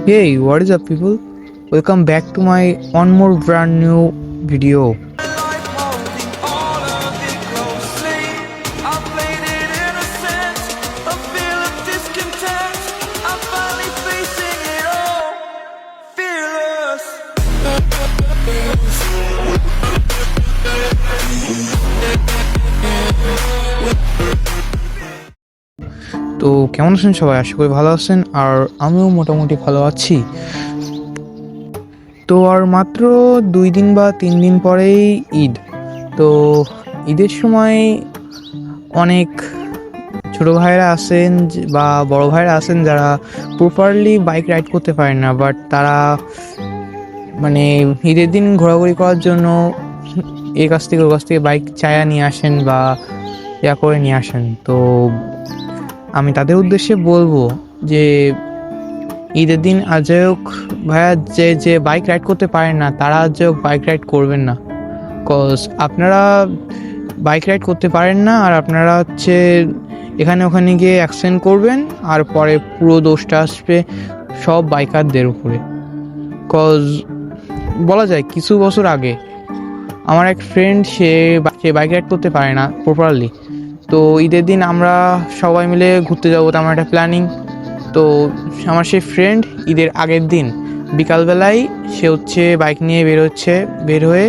Hey, what is up, people? Welcome back to my one more brand new video. তো কেমন আছেন সবাই? আশা করি ভালো আছেন, আর আমিও মোটামুটি ভালো আছি। তো আর মাত্র 2 দিন বা 3 দিন পরেই ঈদ। তো ঈদের সময় অনেক ছোটো ভাইরা আছেন বা বড় ভাইরা আছেন যারা প্রপারলি বাইক রাইড করতে পারেন না, বাট তারা মানে ঈদের দিন ঘোরাঘুরি করার জন্য এর কাছ থেকে ওর কাছ থেকে বাইক চায়া নিয়ে আসেন বা ইয়া করে নিয়ে আসেন। তো আমি তাদের উদ্দেশ্যে বলবো যে ঈদের দিন আজও ভাইয়া যে বাইক রাইড করতে পারেন না তারা আজও বাইক রাইড করবেন না, কজ আপনারা বাইক রাইড করতে পারেন না আর আপনারা হচ্ছে এখানে ওখানে গিয়ে অ্যাক্সিডেন্ট করবেন, আর পরে পুরো দোষটা আসবে সব বাইকারদের উপরে। কজ বলা যায় কিছু বছর আগে আমার এক ফ্রেন্ড সে বাইক রাইড করতে পারে না প্রপারলি। তো ঈদের দিন আমরা সবাই মিলে ঘুরতে যাবো, তেমন একটা প্ল্যানিং। তো আমার সেই ফ্রেন্ড ঈদের আগের দিন বিকালবেলায় সে হচ্ছে বাইক নিয়ে বের হয়ে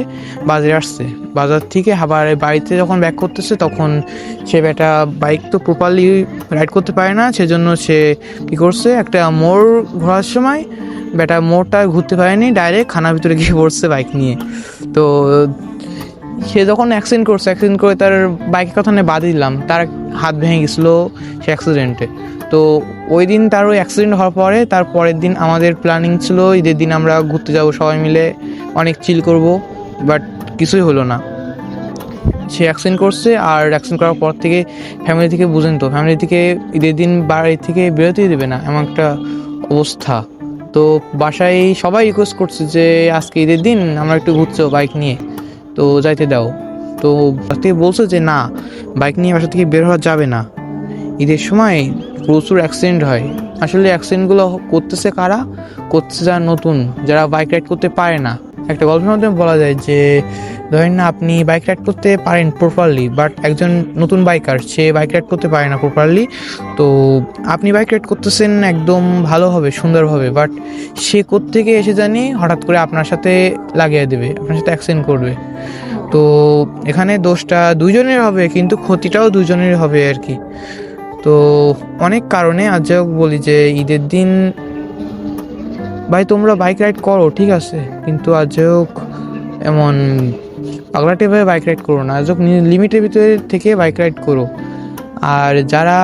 বাজারে আসছে। বাজার থেকে আবার বাড়িতে যখন ব্যাক করতেছে তখন সে বেটা বাইক তো প্রপারলি রাইড করতে পারে না, সেজন্য সে কী করছে, একটা মোড় ঘোরার সময় বেটা মোড়টা ঘুরতে পারেনি, ডাইরেক্ট খানার ভিতরে গিয়ে পড়ছে বাইক নিয়ে। তো সে যখন অ্যাক্সিডেন্ট করে তার বাইকের কথা নিয়ে বাদ দিলাম, তার হাত ভেঙে গেছিলো সে অ্যাক্সিডেন্টে। তো ওই দিন তার ওই অ্যাক্সিডেন্ট হওয়ার পরে তার পরের দিন আমাদের প্ল্যানিং ছিল ঈদের দিন আমরা ঘুরতে যাব সবাই মিলে, অনেক চিল করব, বাট কিছুই হলো না। সে অ্যাক্সিডেন্ট করছে, আর অ্যাক্সিডেন্ট করার পর থেকে ফ্যামিলি থেকে বুঝেন তো, ফ্যামিলি থেকে ঈদের দিন বাড়ি থেকে বেরোতেই দেবে না, এমন একটা অবস্থা। তো বাসায় সবাই রিকোয়েস্ট করছে যে আজকে ঈদের দিন আমরা একটু ঘুরছো বাইক নিয়ে, তো যাইতে দাও। তো বাসা থেকে বলছে যে না, বাইক নিয়ে বাসা থেকে বের হওয়া যাবে না, ঈদের সময় প্রচুর অ্যাক্সিডেন্ট হয়। আসলে অ্যাক্সিডেন্টগুলো করতেছে কারা? করতেছে যারা নতুন, যারা বাইক রাইড করতে পারে না। একটা গল্পের মাধ্যমে বলা যায় যে ধরেন না, আপনি বাইক রাইড করতে পারেন প্রপারলি, বাট একজন নতুন বাইকার সে বাইক রাইড করতে পারে না প্রপারলি। তো আপনি বাইক রাইড করতেছেন একদম ভালোভাবে সুন্দরভাবে, বাট সে কোত্থেকে এসে জানি হঠাৎ করে আপনার সাথে লাগিয়ে দেবে, আপনার সাথে অ্যাক্সিডেন্ট করবে। তো এখানে দোষটা দুইজনের হবে, কিন্তু ক্ষতিটাও দুইজনের হবে আর কি। তো অনেক কারণে আজ বলি যে ঈদের দিন ভাই তোমরা বাইক রাইড করো ঠিক আছে, কিন্তু আজ এমন পাগলাটেভাবে বাইক রাইড করো না, আজ লিমিটের ভিতরে থেকে বাইক রাইড করো। আর যারা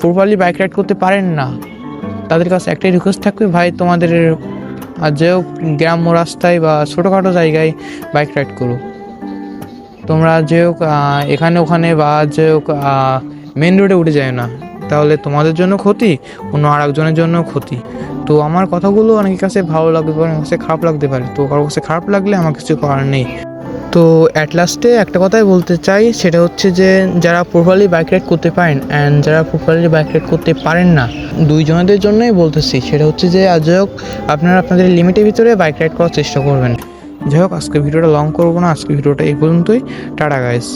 প্রপারলি বাইক রাইড করতে পারেন না তাদের কাছে একটাই রিকোয়েস্ট থাকবে, ভাই তোমাদের আজও গ্রাম্য রাস্তায় বা ছোটোখাটো জায়গায় বাইক রাইড করো। তোমরা যে এখানে ওখানে বা যে মেন রোডে উঠে যায় না, তাহলে তোমাদের জন্য ক্ষতি, অন্য আর একজনের জন্য ক্ষতি। তো আমার কথাগুলো অনেকের কাছে ভালো লাগতে পারে, অনেকের কাছে খারাপ লাগতে পারে। তো কারোর কাছে খারাপ লাগলে আমার কিছু করার নেই। তো অ্যাট লাস্টে একটা কথাই বলতে চাই, সেটা হচ্ছে যে যারা প্রপারলি বাইক রাইড করতে পারেন অ্যান্ড যারা প্রপারলি বাইক রাইড করতে পারেন না, দুইজনের জন্যই বলতেছি, সেটা হচ্ছে যে আজ আপনারা আপনাদের লিমিটের ভিতরে বাইক রাইড করার চেষ্টা করবেন। যাই হোক, আজকে ভিডিওটা লং করবো না, আজকে ভিডিওটা এই পর্যন্তই। Tata guys.